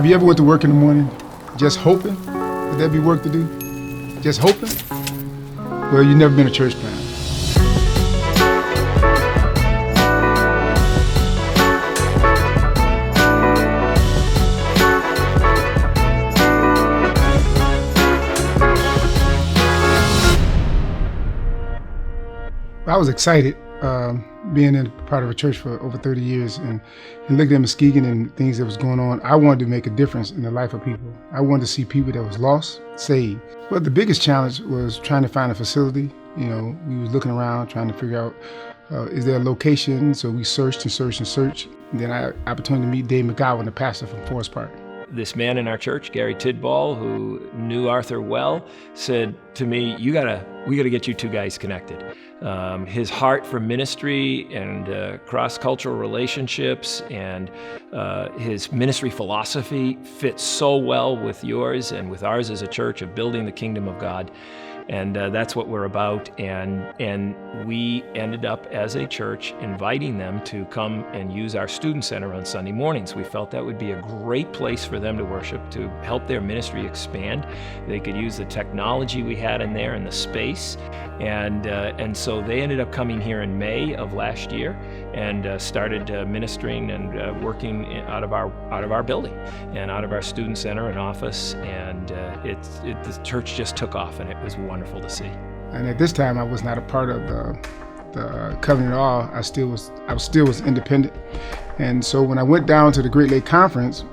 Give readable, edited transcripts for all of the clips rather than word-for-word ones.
Have you ever went to work in the morning just hoping that there'd be work to do? Just hoping? Well, you've never been a church planter. I was excited being in part of a church for over 30 years and looking at Muskegon and things that was going on. I wanted to make a difference in the life of people. I wanted to see people that was lost, saved. But the biggest challenge was trying to find a facility. You know, we was looking around trying to figure out, is there a location? So we searched and searched and searched. And then I had the opportunity to meet Dave McGowan, the pastor from Forest Park. This man in our church, Gary Tidball, who knew Arthur well, said to me, we gotta get you two guys connected. His heart for ministry and cross-cultural relationships and his ministry philosophy fits so well with yours and with ours as a church of building the kingdom of God. And that's what we're about. And we ended up as a church inviting them to come and use our student center on Sunday mornings. We felt that would be a great place for them to worship, to help their ministry expand. They could use the technology we had in there and the space. And so they ended up coming here in May of last year and started ministering and working out of our building and out of our student center and office. And the church just took off, and it was wonderful to see. And at this time, I was not a part of the covenant at all. I still was independent. And so when I went down to the Great Lake Conference,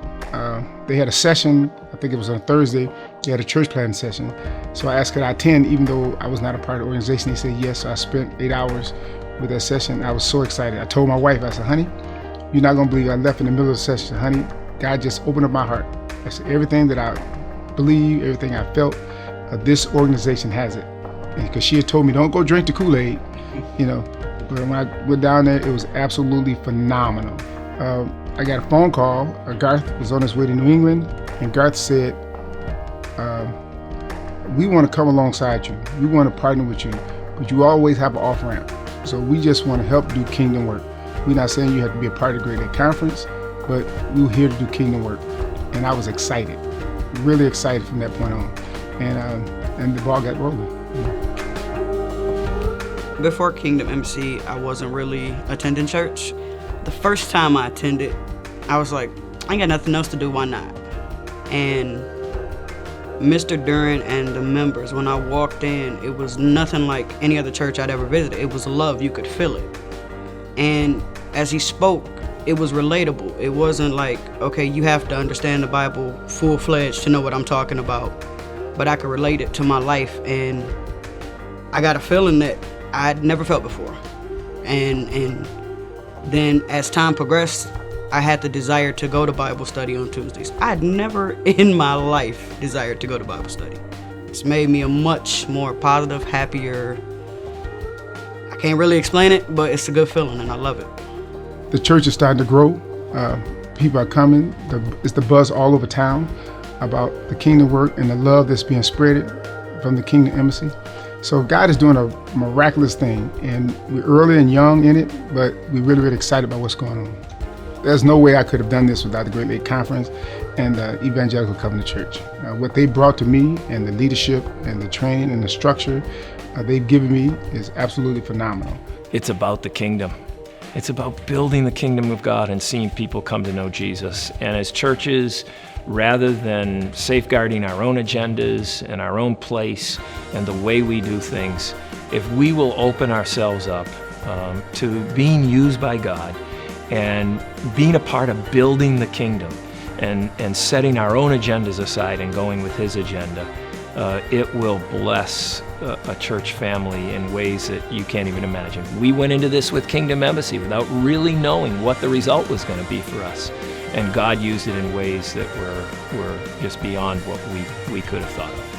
they had a session. I think it was on Thursday. They had a church planting session. So I asked could I attend, even though I was not a part of the organization. They said yes. So I spent 8 hours with that session. I was so excited. I told my wife, I said, honey, you're not gonna believe I left in the middle of the session. Honey, God just opened up my heart. I said, everything that I believe, everything I felt, this organization has it. Because she had told me, don't go drink the Kool-Aid, you know. But when I went down there, it was absolutely phenomenal. I got a phone call. Garth was on his way to New England, and Garth said, we want to come alongside you. We want to partner with you, but you always have an off-ramp. So we just want to help do kingdom work. We're not saying you have to be a part of the Great Lake Conference, but we're here to do kingdom work. And I was excited, really excited from that point on. And the ball got rolling. Before Kingdom MC, I wasn't really attending church. The first time I attended, I was like, I ain't got nothing else to do, why not? And Mr. Duran and the members, when I walked in, it was nothing like any other church I'd ever visited. It was love, you could feel it. And as he spoke, it was relatable. It wasn't like, okay, you have to understand the Bible full-fledged to know what I'm talking about. But I could relate it to my life, and I got a feeling that I'd never felt before. And then as time progressed, I had the desire to go to Bible study on Tuesdays. I'd never in my life desired to go to Bible study. It's made me a much more positive, happier, I can't really explain it, but it's a good feeling and I love it. The church is starting to grow. People are coming. It's the buzz all over town about the kingdom work and the love that's being spread from the Kingdom Embassy. So God is doing a miraculous thing, and we're early and young in it, but we're really, really excited about what's going on. There's no way I could have done this without the Great Lake Conference and the Evangelical Covenant Church. What they brought to me and the leadership and the training and the structure they've given me is absolutely phenomenal. It's about the kingdom. It's about building the kingdom of God and seeing people come to know Jesus. And as churches, rather than safeguarding our own agendas and our own place and the way we do things, if we will open ourselves up to being used by God and being a part of building the kingdom and setting our own agendas aside and going with His agenda, it will bless a church family in ways that you can't even imagine. We went into this with Kingdom Embassy without really knowing what the result was going to be for us. And God used it in ways that were just beyond what we could have thought of.